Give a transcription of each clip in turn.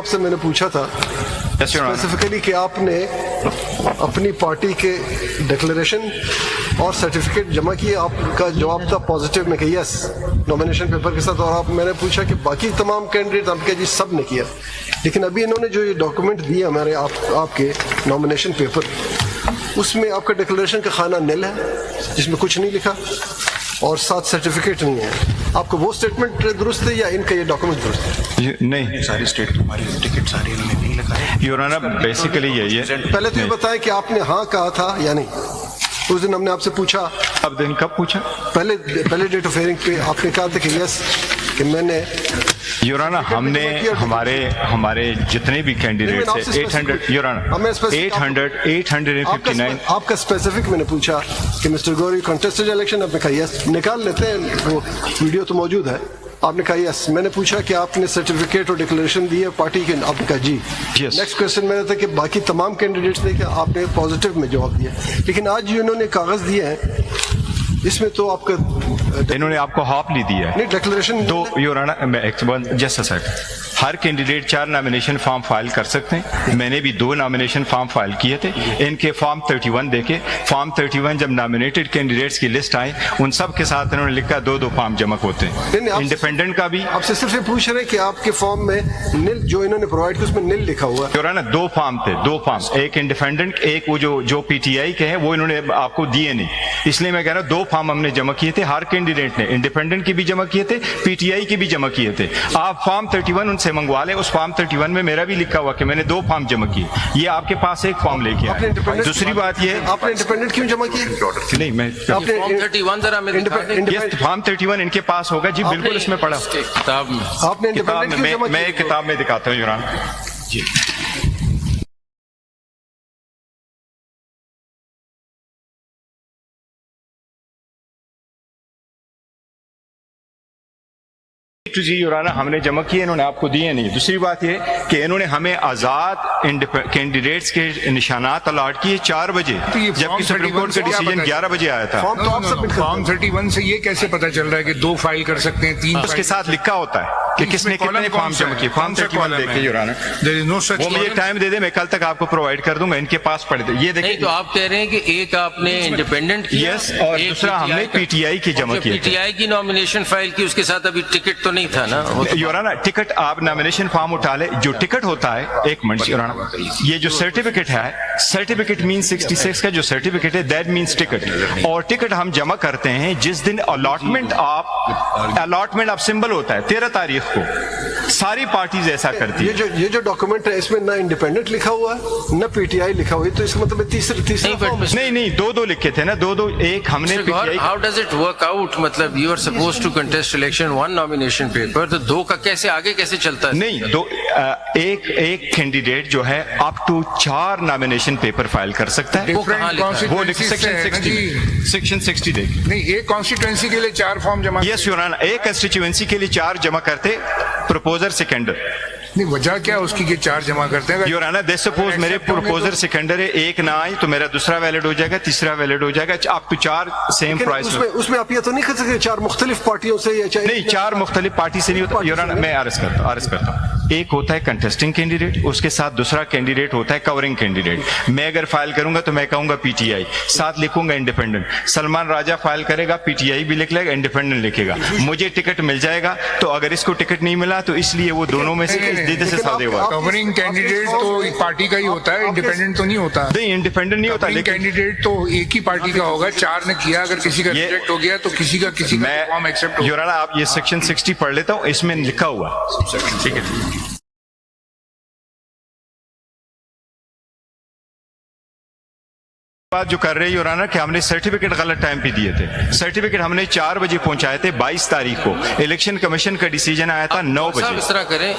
آپ سے میں نے پوچھا تھا اسپیسیفکلی کہ آپ نے اپنی پارٹی کے ڈکلیریشن اور سرٹیفکیٹ جمع کیے. آپ کا جواب تھا پازیٹیو میں کہ یس نامینیشن پیپر کے ساتھ. اور آپ میں نے پوچھا کہ باقی تمام کینڈیڈیٹ آپ کے جی سب نے کیا. لیکن ابھی انہوں نے جو یہ ڈاکومنٹ دیے ہمارے آپ کے نامینیشن پیپر, اس میں آپ کا ڈکلیریشن کا خانہ نل ہے جس میں کچھ نہیں لکھا اور ساتھ سرٹیفکیٹ نہیں ہے. آپ کو وہ اسٹیٹمنٹ درست ہے یا ان کا یہ ڈاکومنٹ درست ہے؟ نہیں, ساری اسٹیٹ ہماری ٹکٹ ساری انہوں نے نہیں لگائے. یور آنر بیسیکلی یہی ہے. پہلے تو یہ بتائیں کہ آپ نے ہاں کہا تھا یا نہیں. اس دن ہم نے آپ سے پوچھا, اب دن کب پوچھا؟ پہلے ڈیٹ آف ہیئرنگ پہ آپ نے کہا تھا کہ یس کہ میں نے. یور آنر ہم نے ہمارے جتنے بھی کینڈیڈیٹس ہیں 800 یور آنر 859. آپ کا اسپیسیفک میں نے پوچھا کہ مسٹر گوری کنٹیسٹڈ الیکشن, آپ نے کہا یس. نکال لیتے ہیں, وہ ویڈیو تو موجود ہے. آپ نے کہا یس. میں نے پوچھا کہ آپ نے سرٹیفکیٹ اور ڈکلیریشن دی ہے پارٹی کے, آپ نے کہا جی. نیکسٹ کوشچن میرا تھا کہ باقی تمام کینڈیڈیٹس نے کہ آپ نے پازیٹیو میں جواب دیا. لیکن آج جو انہوں نے کاغذ دیے ہیں اس میں تو آپ کا انہوں نے آپ کو ہاپلی دیا ہے. نہیں, ڈکلیریشن دو your honour just a second. ہر کینڈیڈیٹ 4 نامینیشن فارم فائل کر سکتے ہیں. میں نے بھی 2 نامینیشن فارم فائل کیے تھے. ان کے فارم 31 دیکھے. فارم 31 جب نامینیٹڈ کینڈیڈیٹس کی لسٹ آئی ان سب کے ساتھ انہوں نے لکھا 2 فارم جمع ہوتے ہیں. انڈیپینڈنٹ کا بھی آپ سے صرف یہ پوچھ رہے ہیں کہ آپ کے فارم میں نل جو انہوں نے پرووائڈ کیا اس میں نل لکھا ہوا ہے. یور آنر 2 فارم تھے, 2 فارم, ایک انڈیپینڈنٹ, ایک وہ جو پی ٹی آئی کے ہیں وہ انہوں نے آپ کو دیے نہیں. اس لیے میں کہہ رہا ہوں 2 فارم ہم نے جمع کیے تھے. ہر کینڈیڈیٹ نے انڈیپینڈنٹ کی بھی جمع کیے تھے, پی ٹی آئی کی بھی جمع کیے تھے. آپ فارم 31 ان سے منگوا لیں. اس فارم 31 میں میرا بھی لکھا ہوا کہ میں نے 2 فارم جمع کیے. یہ آپ کے پاس ایک فارم لے کے آئے. دوسری بات یہ آپ نے انڈیپینڈنٹ کیوں جمع کیے؟ نہیں, میں فارم 31 ان کے پاس ہوگا جی, بالکل اس میں پڑھا. آپ نے انڈیپینڈنٹ کیوں جمع کیے؟ میں ایک کتاب میں دکھاتا ہوں یور آنر. جی جی یور آنر ہم نے جمع کیے, انہوں نے آپ کو دیے نہیں. دوسری بات یہ کہ انہوں نے ہمیں آزاد کینڈیڈیٹس کے نشانات الاٹ کیے 4 بجے, جبکہ سپریم کورٹ کا ڈیسیجن 11 بجے آیا تھا. فارم 31 سے یہ کیسے پتہ چل رہا ہے کہ 2 فائل کر سکتے ہیں, 3 اس کے ساتھ لکھا ہوتا ہے کہ کس نے کتنے فارم جمع کیے. فارم 31 دیکھیں یور آنر, وہ مجھے ٹائم دے دے, میں کل تک آپ کو پرووائڈ کر دوں گا. ان کے پاس پڑھ دے. یہ دیکھیں تو آپ کہہ رہے ہیں کہ ایک آپ نے انڈیپینڈنٹ کیا, یس, اور دوسرا ہم نے پی ٹی آئی کی جمع کی. پی ٹی آئی کی نامینیشن فائل کی, اس کے ساتھ ابھی ٹکٹ تو نہیں تھا نا. یور آنر ٹکٹ آپ نامینیشن فارم اٹھا لے. جو ٹکٹ ہوتا ہے, ایک منٹ یور آنر, یہ جو سرٹیفکیٹ ہے, سرٹیفکیٹ مین 66 کا جو سرٹیفکیٹ ہے دیٹ مینس ٹکٹ. اور ٹکٹ ہم جمع کرتے ہیں جس دن الاٹمنٹ آپ سمبل ہوتا ہے 13 تاریخ کو. ساری پارٹیز ایسا کرتی ہے. یہ جو ڈاکومنٹ ہے اس میں نہ انڈیپینڈنٹ لکھا ہوا ہے نہ پی ٹی آئی لکھا ہوا ہے, تو اس کا مطلب تیسرا فارم نہیں 2 لکھے تھے نا, 2 ایک ہم نے. How does it work out? مطلب you are suppose to contest election 1 nomination paper, تو 2 کا کیسے آگے کیسے چلتا ہے؟ نہیں, 2 ایک کینڈیڈیٹ جو ہے up to 4 nomination paper file کر سکتا ہے. وہ سیکشن 60 دیکھ. نہیں, ایک کانسٹیٹوئنسی کے لیے 4 فارم جمع. یس یور آنر, ایک کنسٹیچوئنسی کے لیے 4 جمع کرتے پروپوزر سیکنڈر. نہیں, وجہ کیا اس کی کہ 4 جمع کرتے ہیں؟ یور آنر دے سپوز میرے پروپوزر سیکنڈر ہے, ایک نہ آئی تو میرا دوسرا ویلڈ ہو جائے گا, تیسرا ویلڈ ہو جائے گا, اپ ٹو 4 سیم پرائس. اس میں آپ یہ تو نہیں کہہ سکتے 4 مختلف پارٹیوں سے یا نہیں, 4 مختلف پارٹی سے نہیں ہوتا. یور آنر میں عرض کرتا ہوں. ایک ہوتا ہے کنٹیسٹنگ کینڈیڈیٹ, اس کے ساتھ دوسرا کینڈیڈیٹ ہوتا ہے کورنگ کینڈیڈیٹ. میں اگر فائل کروں گا تو میں کہوں گا پی ٹی آئی, ساتھ لکھوں گا انڈیپینڈنٹ. سلمان راجہ فائل کرے گا, پی ٹی آئی بھی لکھ لے گا, انڈیپینڈنٹ لکھے گا. مجھے ٹکٹ مل جائے گا, تو اگر اس کو ٹکٹ نہیں ملا تو اس لیے وہ دونوں میں سے سادے ہوا. کورنگ کینڈیڈیٹ تو پارٹی کا ہی ہوتا ہے, انڈیپینڈنٹ تو نہیں ہوتا. نہیں, انڈیپینڈنٹ نہیں ہوتا, لیکن کینڈیڈیٹ تو ایک ہی پارٹی کا ہوگا. 4 نے کیا, اگر کسی کا ریجیکٹ ہو گیا تو کسی کا فارم ایکسپٹ ہوگا. یور آنر آپ یہ سیکشن 60 پڑھ لیتا ہوں, اس میں لکھا ہوا. ٹھیک ہے. بات جو کر رہے ہیں یور آنر کہ ہم نے سرٹیفکیٹ غلط ٹائم پہ دیے تھے. سرٹیفکیٹ ہم نے 4 بجے پہنچائے تھے 22 تاریخ کو. الیکشن کمیشن کا ڈیسیجن آیا تھا 9 بجے. اس طرح کریں,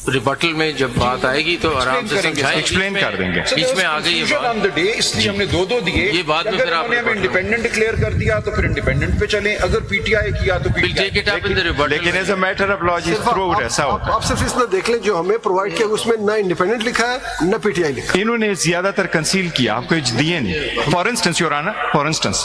ریبٹل میں جب بات آئے گی تو آرام سے ایکسپلین کر دیں گے. بیچ میں آ گئی یہ بات, اس لیے ہم نے 2 دیے. یہ بات میں پھر آپ نے انڈیپینڈنٹ ڈکلیئر کر دیا تو پھر انڈیپینڈنٹ پہ چلیں. اگر پی ٹی آئی کیا تو لیکن as a matter of law through ایسا ہوتا ہے. آپ صرف اس میں دیکھ لیں جو ہمیں پرووائڈ کیا اس میں نہ انڈیپینڈنٹ لکھا ہے نہ پی ٹی آئی لکھا ہے. انہوں نے زیادہ تر کنسیل کیا, آپ کو دیے نہیں. For instance your owner, for instance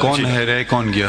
کون ہے رہے کون گیا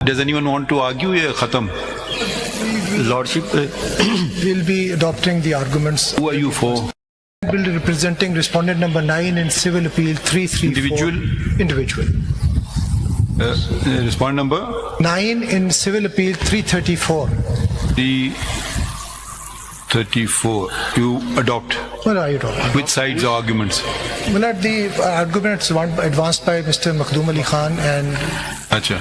does anyone want to argue یہ ختم Lordship, we'll be adopting the arguments. who are you for Will be representing respondent number 9 in civil appeal 334. Individual. respond number 9 in civil appeal 334. 334 you adopt What are you talking? which sides or arguments Well, at the arguments advanced by Mr. Makhdoom Ali Khan and اچھا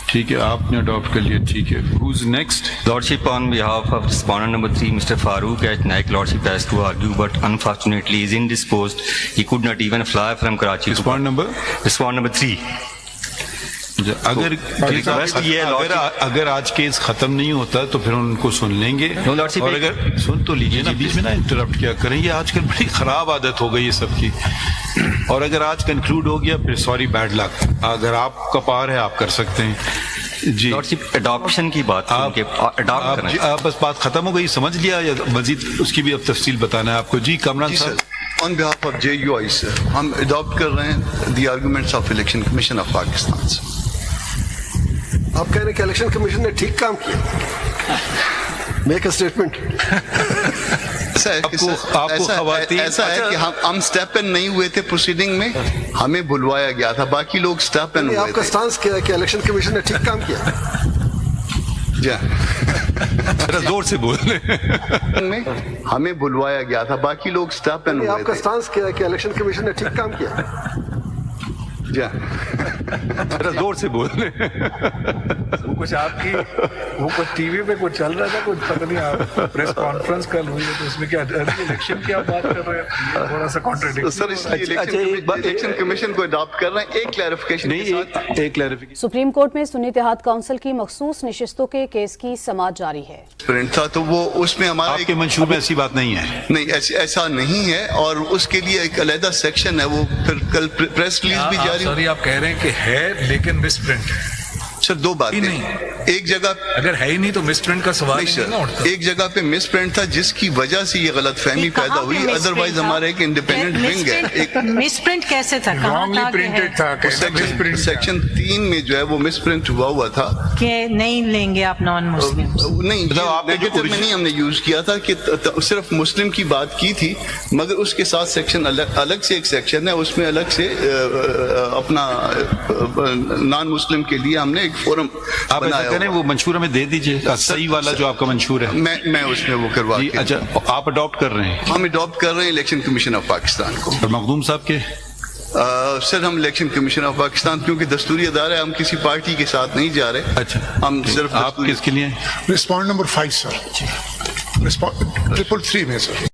ٹھیک ہے آپ نے adapt کر لیا ٹھیک ہے who's next Lordship, on behalf of respondent number 3, Mr. Farooq at Naik Lordship has to argue, but unfortunately is indisposed. He could not even fly from Karachi to respond number respond number 3. اگر آج case ختم نہیں ہوتا تو پھر ان کو سن لیں گے No, Lordship, اور اگر سن تو لیجیے نا بیچ میں نا انٹرپٹ کیا کریں یہ آج کل بڑی خراب عادت ہو گئی ہے سب کی اور اگر آج کنکلوڈ ہو گیا پھر سوری بیڈ لک اگر آپ کا پار ہے آپ کر سکتے ہیں جی Lordship, adoption کی بات adopt کرنا آپ بس بات ختم ہو گئی سمجھ لیا یا مزید اس کی بھی اب تفصیل بتانا ہے آپ کو جی کامران صاحب آن بہاف آف JUI سر ہم اڈاپٹ کر رہے ہیں the arguments of Election Commission of Pakistan سے آپ کہہ رہے ہیں کہ الیکشن کمیشن نے ٹھیک کام کیا میک اے اسٹیٹمنٹ ایسا ہے کہ ہم اسٹیپ ان نہیں ہوئے تھے پروسیڈنگ میں ہمیں بلوایا گیا تھا باقی لوگ اسٹیپ ان ہوئے آپ کا تھے سٹانس کیا ہے کہ الیکشن کمیشن نے ٹھیک کام کیا زور سے بول رہے ہمیں بلوایا گیا تھا باقی لوگ اسٹیپ ان ہوئے آپ کا تھے سٹانس کیا ہے کہ الیکشن کمیشن نے ٹھیک کام کیا زور سے بول رہے کچھ آپ کی وہ کچھ ٹی وی پہ کچھ چل رہا تھا کچھ پتہ نہیں آپ پریس کانفرنس کل ہوئی ہے تو اس میں کیا الیکشن کی آپ بات کر رہے ہیں تھوڑا سا کانٹراڈکشن سر اس لیے الیکشن کمیشن کو اڈاپٹ کر رہے ہیں ایک کلیریفیکیشن ایک کلیریفیکیشن سپریم کورٹ میں سنی اتحاد کونسل کی مخصوص نشستوں کے کیس کی سماعت جاری ہے پرنٹ تھا تو وہ اس میں ہمارا آپ کے منشور میں ایسی بات نہیں ہے نہیں ایسا نہیں ہے اور اس کے لیے ایک علیحدہ سیکشن ہے وہ پھر کل پریس ریلیز بھی جاری سوری آپ کہہ رہے ہیں کہ ہے لیکن مس پرنٹ ہے سر دو باتیں ایک جگہ اگر ہے ہی نہیں تو مس پرنٹ کا سوال نہیں نا اٹھتا ایک جگہ پہ مس پرنٹ تھا جس کی وجہ سے یہ غلط فہمی پیدا ہوئی ادروائز ہمارا ایک انڈیپینڈنٹ ونگ ہے مس پرنٹ کیسے تھا رانگلی پرنٹڈ تھا سیکشن 3 میں جو ہے وہ مس پرنٹ ہوا تھا کہ نہیں لیں گے آپ نان مسلم نہیں نیگیٹو میں نہیں ہم نے یوز کیا تھا کہ صرف مسلم کی بات کی تھی مگر اس کے ساتھ سیکشن الگ سے ایک سیکشن ہے اس میں الگ سے اپنا نان مسلم کے لیے ہم نے فورم آپ ایسا کریں وہ منشور ہمیں دے دیجیے صحیح والا جو آپ کا منشور ہے میں اس میں وہ کروا جی اچھا آپ اڈاپٹ کر رہے ہیں ہم اڈاپٹ کر رہے ہیں الیکشن کمیشن آف پاکستان کو اور مخدوم صاحب کے سر ہم الیکشن کمیشن آف پاکستان کیونکہ دستوری ادارہ ہے ہم کسی پارٹی کے ساتھ نہیں جا رہے اچھا ہم صرف آپ کس کے لیے رسپونڈ نمبر 5 سر 333 میں سر